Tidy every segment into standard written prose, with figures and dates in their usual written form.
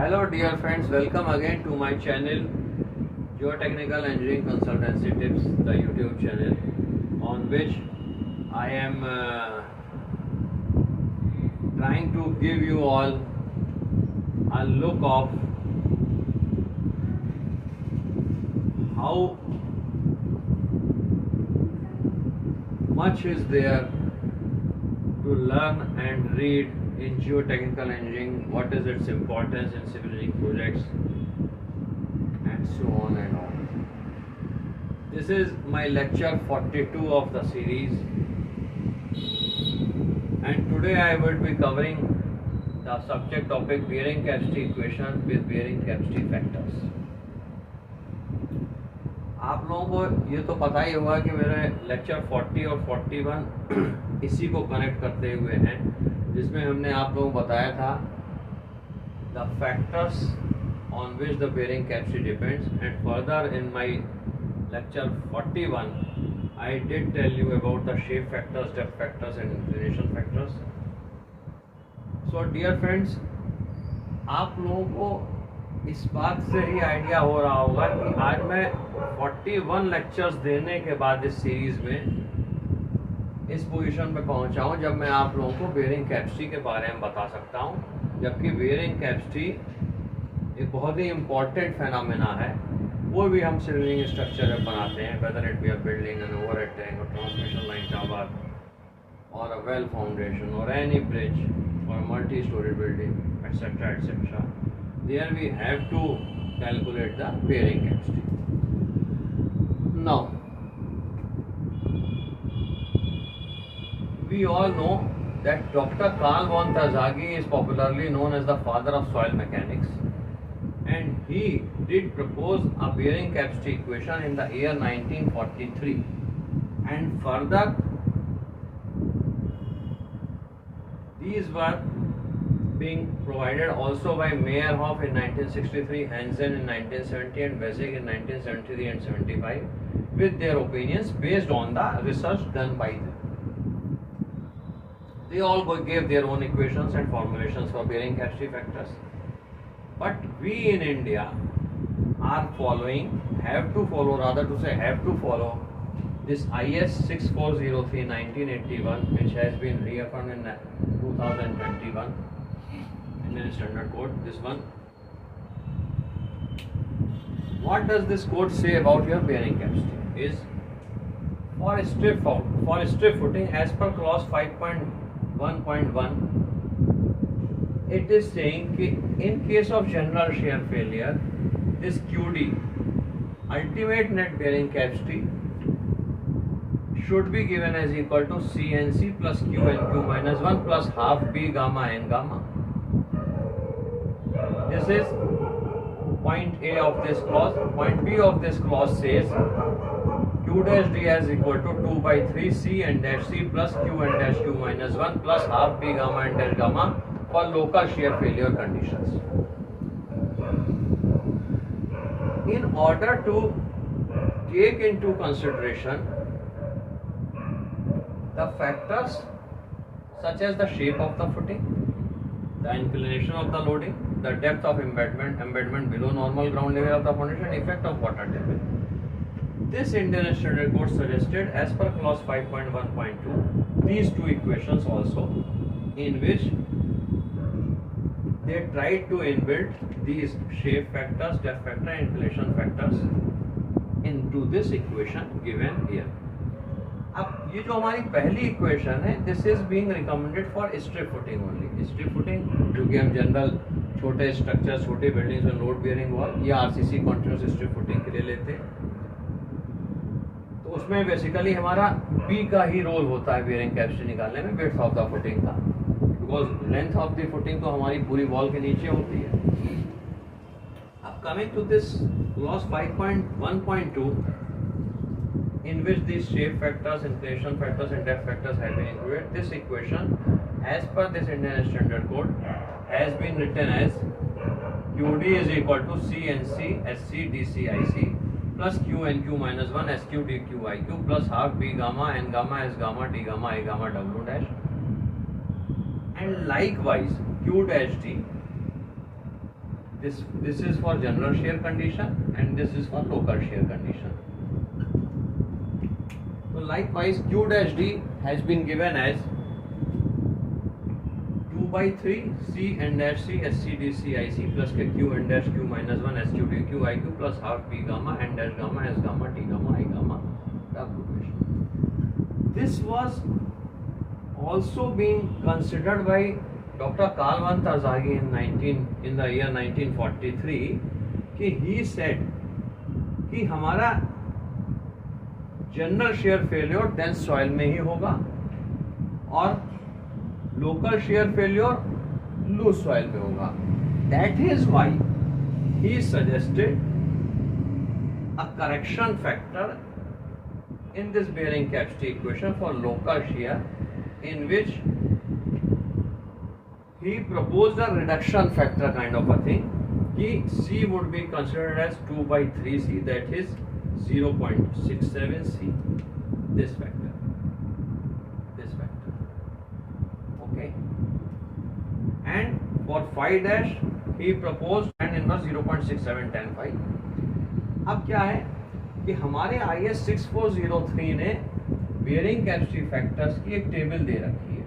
Hello dear friends, welcome again to my channel Geotechnical Engineering Consultancy Tips, the YouTube channel on which I am trying to give you all a look of how much is there to learn and read in geotechnical engineering, what is its importance in civil engineering projects, and so on and on. This is my lecture 42 of the series, and today I will be covering the subject topic bearing capacity equation with bearing capacity factors. आप लोगों को ये तो पता ही होगा कि मेरे lecture 40 और 41 इसी को कनेक्ट करते हुए हैं, जिसमें हमने आप लोगों को बताया था the factors on which the bearing capacity depends, and further in my lecture 41 I did tell you about the shape factors, depth factors and inclination factors. So dear friends, आप लोगों को इस बात से ही आइडिया हो रहा होगा कि आज मैं 41 लेक्चर्स देने के बाद इस सीरीज में इस पोजीशन पे पहुंचा हूं जब मैं आप लोगों को बेयरिंग कैपेसिटी के बारे में बता सकता हूं, जबकि बेयरिंग कैपेसिटी एक बहुत ही इम्पोर्टेंट फेनोमेना है. वो भी हम सिविल स्ट्रक्चर में बनाते हैं, whether it be a building, an overhead tank, और ट्रांसमिशन लाइन टावर, और अ वेल फाउंडेशन, और एनी ब्रिज, और multi storey building, etcetera etcetera. There we have to calculate the bearing capacity. Now, we all know that Dr. Carl von Terzaghi is popularly known as the father of soil mechanics, and he did propose a bearing capacity equation in the year 1943, and further these were being provided also by Meyerhoff in 1963, Hansen in 1970, and Wesig in 1973 and 75, with their opinions based on the research done by them. They all gave their own equations and formulations for bearing capacity factors. But we in India are have to follow this IS 6403 1981, which has been reaffirmed in 2021. Indian Standard Code, this one. What does this code say about your bearing capacity? Is for strip footing, as per clause 5.1.1, it is saying that in case of general shear failure, this QD, ultimate net bearing capacity, should be given as equal to CNC plus QNQ minus 1 plus half B gamma N gamma. This is point A of this clause. Point B of this clause says Q dash D is equal to 2 by 3 C and dash C plus Q and dash Q minus 1 plus half B gamma and dash gamma for local shear failure conditions. In order to take into consideration the factors such as the shape of the footing, the inclination of the loading, the depth of embedment below normal ground level of the foundation, effect of water table, this Indian Standard Code suggested, as per clause 5.1.2, these two equations also, in which they tried to inbuild these shape factors, depth factor, and inclination factors into this equation given here. अब ये जो हमारी पहली equation है, this is being recommended for strip footing only. Strip footing जो कि हम general छोटे स्ट्रक्चर, छोटे बिल्डिंग्स में लोड बियरिंग वॉल या आरसीसी कॉन्टिन्यूस स्ट्रिप फुटिंग के लिए लेते हैं. तो उसमें बेसिकली हमारा बी का ही रोल होता है बियरिंग कैपेसिटी निकालने में, विड्थ ऑफ द फुटिंग का, because length of the footing तो हमारी पूरी वॉल के नीचे होती है. अब coming to this clause 5.1.2, in which these shape factors, inclination factors, and depth factors have been included, this equation, as per this Indian Standard Code, has been written as QD is equal to CNC SC DCIC plus QNQ minus 1 SQ DQIQ plus half B gamma N gamma S gamma D gamma A gamma W dash, and likewise Q dash D this is for general shear condition and this is for local shear condition. So likewise q dash d has been given as 2 by 3 c n dash c sc dc ic plus k q n dash q minus 1 sq dq iq plus half b gamma n dash gamma s gamma t gamma I gamma w. This was also being considered by Dr. Carl van Tarzaghi in the year 1943 कि he said कि हमारा general shear failure dense soil में ही होगा और local shear failure loose soil में होगा. That is why he suggested a correction factor in this bearing capacity equation for local shear, in which he proposed a reduction factor kind of a thing. Ki C would be considered as 2 by 3C, that is 0.67C. This factor. Okay. And for phi dash, he proposed tan inverse 0.67 tan phi. अब क्या है कि हमारे IS 6403 ने bearing capacity factors की एक table दे रखी है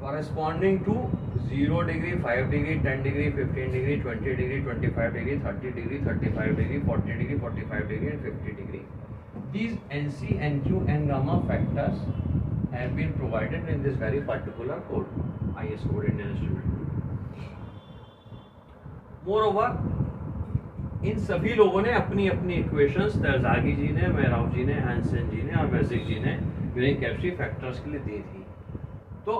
corresponding to 0 degree, 5 degree, 10 degree, 15 degree, 20 degree, 25 degree, 30 degree, 35 degree, 40 degree, 45 degree and 50 degree. These NC, NQ and gamma factors have been provided in this very particular code, IS code, Indian Standard. Moreover, इन सभी लोगों ने अपनी अपनी equations तरजागी जी ने, मेहराव जी ने, Hansen जी ने और वेजिक जी ने बेयरिंग कैपेसिटी फैक्टर्स के लिए दी थी. तो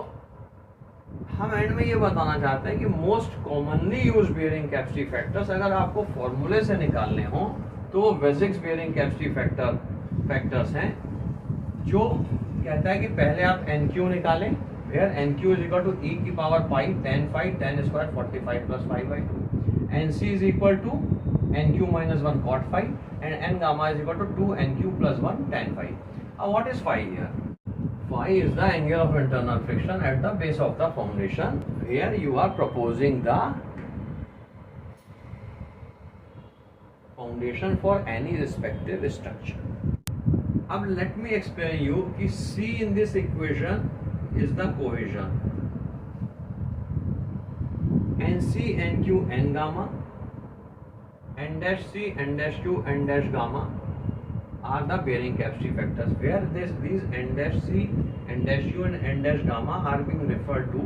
हम एंड में ये बताना चाहते हैं कि most commonly use bearing capacity factors अगर आपको फॉर्मूले से निकालने हो तो वो वेजिक्स बेयरिंग कैपेसिटी फैक्टर्स हैं, जो कहता है कि पहले आप NQ निकालें, फिर NQ is equal to e की power pi tan phi tan square 45 plus 5/2, NC is equal to NQ minus 1 cot phi and N gamma is equal to 2 NQ plus 1 tan phi. What is phi here? Phi is the angle of internal friction at the base of the foundation where you are proposing the foundation for any respective structure. अब let me explain you कि C in this equation is the cohesion. NC, NQ, N gamma, N dash C, N dash Q, N dash gamma are the bearing capacity factors, where these N dash C, N dash Q and N dash gamma are being referred to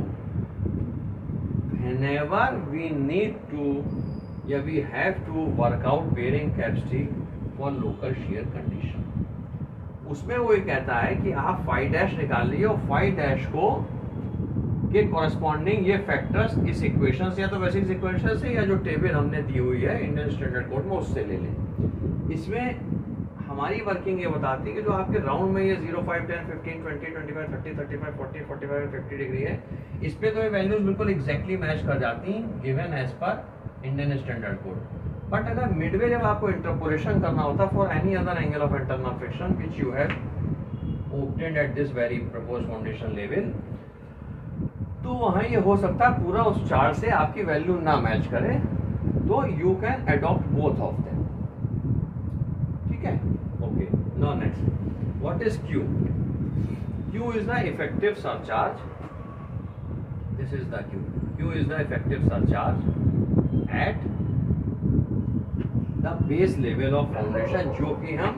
whenever we need to या we have to work out bearing capacity for local shear condition. उसमें वो ये कहता है कि आप phi dash निकाल लीजिए और phi dash को के कॉरेस्पॉन्डिंग ये फैक्टर्स इस इक्वेशन से या तो बेसिक इक्वेशन से या जो टेबल हमने दी हुई है इंडियन स्टैंडर्ड कोड में उससे ले लें. इसमें हमारी वर्किंग ये बताती है कि जो आपके राउंड में ये 0, 5, 10, 15, 20, 25, 30, 35, 40, 45 और 50 डिग्री है, इस पे तो ये वैल्यूज बिल्कुल एग्जैक्टली मैच कर जाती हैं given as per Indian standard code. But अगर मिडवे जब आपको इंटरपोलेशन करना होता for any other angle of internal friction which you have obtained at this very proposed foundation level, तो वहाँ ये हो सकता है पूरा उस चार्ट से आपकी वैल्यू ना मैच करे, तो you can adopt both of them. ठीक है. Okay, now next, what is Q? Q is the effective surcharge. This is the Q. Q is the effective surcharge at the base level of foundation, जो कि हम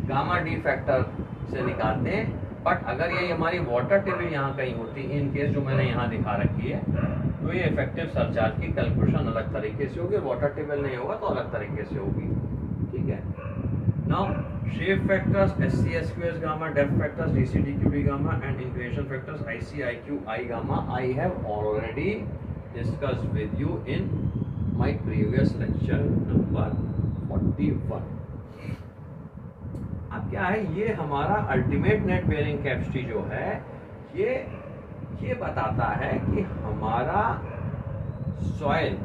gamma D factor से निकालते हैं. But अगर ये हमारी वाटर टेबल यहाँ कहीं होती, इन केस जो मैंने यहाँ दिखा रखी है, तो ये इफेक्टिव सरचार्ज की कैलकुलेशन अलग तरीके से होगी, वाटर टेबल नहीं होगा तो अलग तरीके से होगी. ठीक है. Now shape factors SC, SQS gamma, depth factors DC, DQ, D gamma and inclination factors IC, IQ, I gamma I have already discussed with you in my previous lecture number 41. अब क्या है, ये हमारा अल्टीमेट नेट बेयरिंग कैपेसिटी जो है ये बताता है कि हमारा सॉइल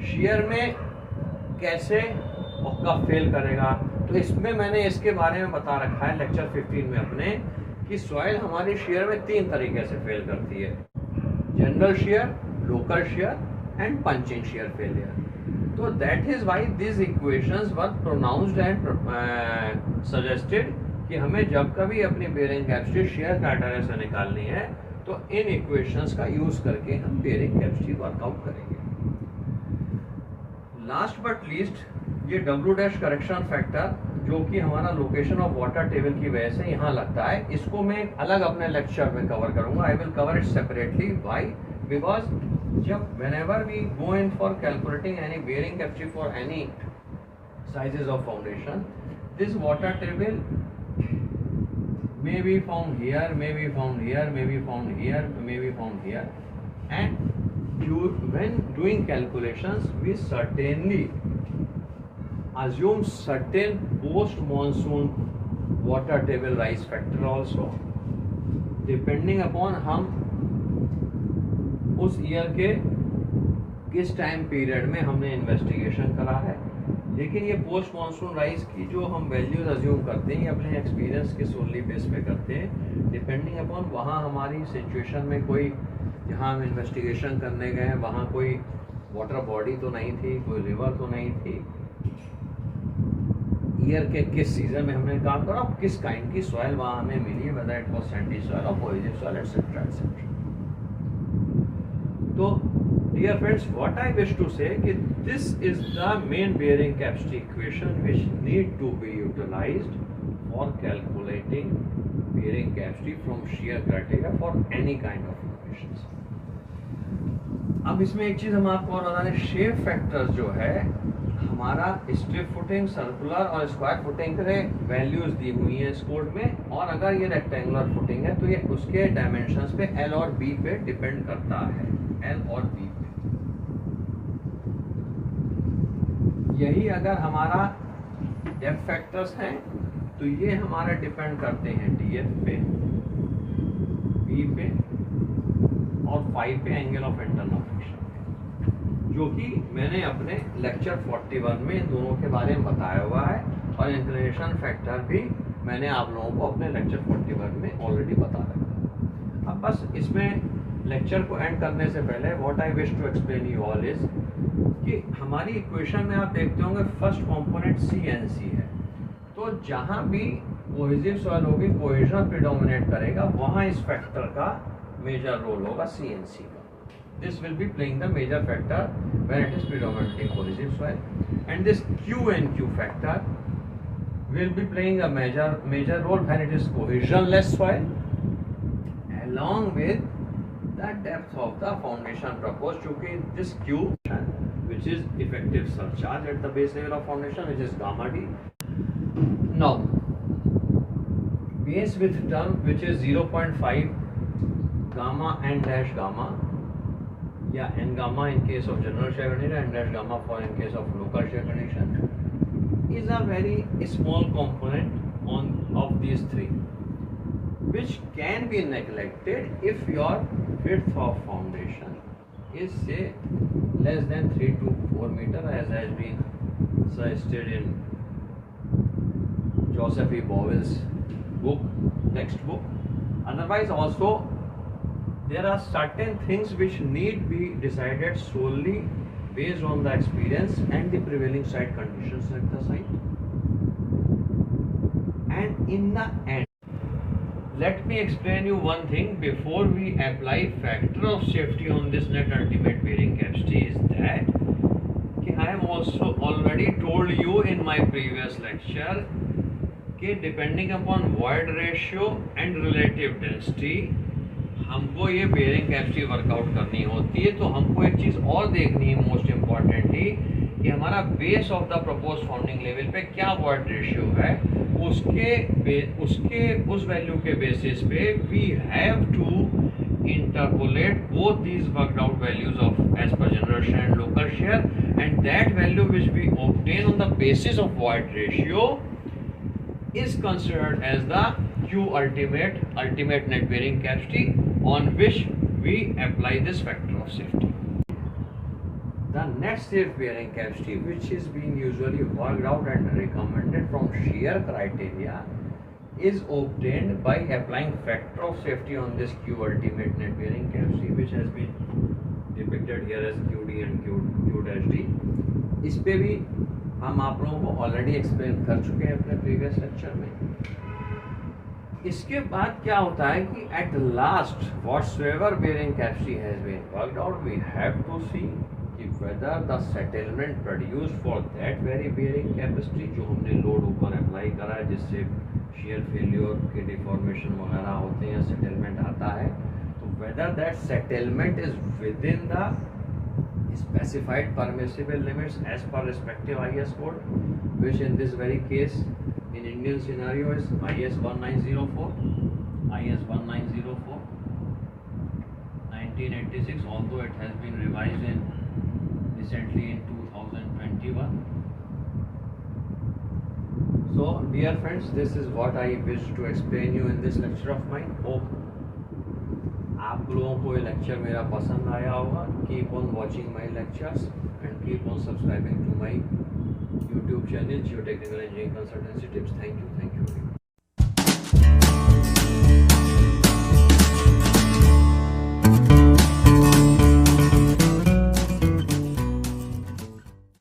शियर में कैसे और कब फेल करेगा. तो इसमें मैंने इसके बारे में बता रखा है लेक्चर 15 में अपने कि सॉइल हमारी शियर में 3 तरीके से फेल करती है: general shear, local shear and punching shear failure. So that is why these equations were pronounced and suggested कि हमें जब कभी अपनी बेयरिंग कैपेसिटी शेयर क्राइटेरिया से निकालनी है तो इन इक्वेशंस का यूज करके हम बेयरिंग कैपेसिटी वर्कआउट करेंगे. लास्ट बट लीस्ट ये W डैश करेक्शन फैक्टर जो कि हमारा लोकेशन ऑफ वाटर टेबल की वजह से यहाँ लगता है, इसको मैं अलग अपने लेक्चर में कवर करूंगा. I will cover it separately. Why? Because जब whenever we go in for calculating any bearing capacity for any sizes of foundation, this water table may be found here, may be found here, may be found here, may be found here, and when doing calculations we certainly assume certain post monsoon water table rise factor also, depending upon हम उस year के किस time period में हमने investigation करा है. लेकिन ये पोस्ट मॉनसून राइज की जो हम वैल्यूज अज्यूम करते हैं ये अपने एक्सपीरियंस के सोनली बेस पे करते हैं, डिपेंडिंग अपॉन वहाँ हमारी सिचुएशन में कोई, जहाँ हम इन्वेस्टिगेशन करने गए वहाँ कोई वाटर बॉडी तो नहीं थी, कोई रिवर तो नहीं थी, ईयर के किस सीजन में हमने काम करा, किस काइंड की सॉइल वहाँ हमें मिली, whether it was sandy soil और कोहेसिव सॉइल एटसेट्रा एटसेट्रा. तो dear friends, what I wish to say कि this is the main bearing capacity equation which need to be utilized for calculating bearing capacity from shear criteria for any kind of locations. अब इसमें एक चीज हम आपको और बता दें, शेप फैक्टर्स जो है हमारा स्ट्रिप फुटिंग, सर्कुलर और स्क्वायर फुटिंग के वैल्यूज दी हुई हैं इस कोड में, और अगर ये रेक्टेंगुलर फुटिंग है तो ये उसके डायमेंशंस पे L और B पे डिपेंड करता है, L और B पे. यही अगर हमारा डेप्थ फैक्टर्स हैं तो ये हमारा डिपेंड करते हैं DF पे, B पे और 5 पे एंगल ऑफ इंटरनल फ्रिक्शन पे, जो कि मैंने अपने लेक्चर 41 में इन दोनों के बारे में बताया हुआ है, और इंक्लिनेशन फैक्टर भी मैंने आप लोगों को अपने लेक्चर 41 में ऑलरेडी बता रखा है. अब बस इसमें लेक्चर को एंड करने से पहले what I wish to explain you all is कि हमारी इक्वेशन में आप देखते होंगे फर्स्ट कंपोनेंट CNC है, तो जहाँ भी कोहेसिव सॉइल होगी, कोहेजन प्रिडोमिनेट करेगा, वहाँ इस फैक्टर का मेजर रोल होगा CNC का. This will be playing the major factor when it is predominating cohesive soil, and this QNQ factor will be playing a major role when it is cohesionless soil, along with the depth of the foundation proposed, चूँकि this Q which is effective surcharge at the base level of foundation, which is gamma D. Now base width term which is 0.5 gamma n dash gamma, या n gamma in case of general shear condition and dash gamma for in case of local shear condition, is a very small component of these three, which can be neglected if your width of foundation is say less than 3 to 4 meter, as has been suggested in Joseph E. Bowell's book, textbook. Otherwise also there are certain things which need be decided solely based on the experience and the prevailing site conditions at the site. And in the end, let me explain you one thing before we apply factor of safety on this net ultimate bearing capacity, is that I have also already told you in my previous lecture कि depending upon void ratio and relative density हमको ये bearing capacity workout करनी होती है. तो हमको एक चीज़ और देखनी है मोस्ट इम्पॉर्टेंटली कि हमारा base of the propose founding level पे क्या वॉइड रेशियो है, उस वैल्यू के बेसिस पे we have to interpolate both these worked out values of as per general shear and local shear, and that value which we obtain on the basis of void ratio is considered as the Q ultimate net bearing capacity, on which we apply this factor of safety. The net safe bearing capacity, which is being usually worked out and recommended from shear criteria, is obtained by applying factor of safety on this Q ultimate net bearing capacity, which has been depicted here as QD and Q-D। इस पे भी हम आप लोगों को already explain कर चुके हैं अपने प्रीवियस लेक्चर में। इसके बाद क्या होता है कि at last whatsoever bearing capacity has been worked out, we have to see कि whether the settlement produced for that very bearing capacity, जो हमने लोड ऊपर अप्लाई करा है जिससे शियर फेल्योर के डिफॉर्मेशन वगैरह होते हैं, सेटलमेंट आता है, तो whether that settlement is with in the specified permissible limits as per respective IS code, which in this very case in Indian scenario is IS 1904, 1986, although it has been revised in recently in 2021. So dear friends, this is what I wish to explain you in this lecture of mine. Hope आप लोगों को ये lecture मेरा पसंद आया होगा। Keep on watching my lectures and keep on subscribing to my YouTube channel geo technical engineering consultancy tips. Thank you very much.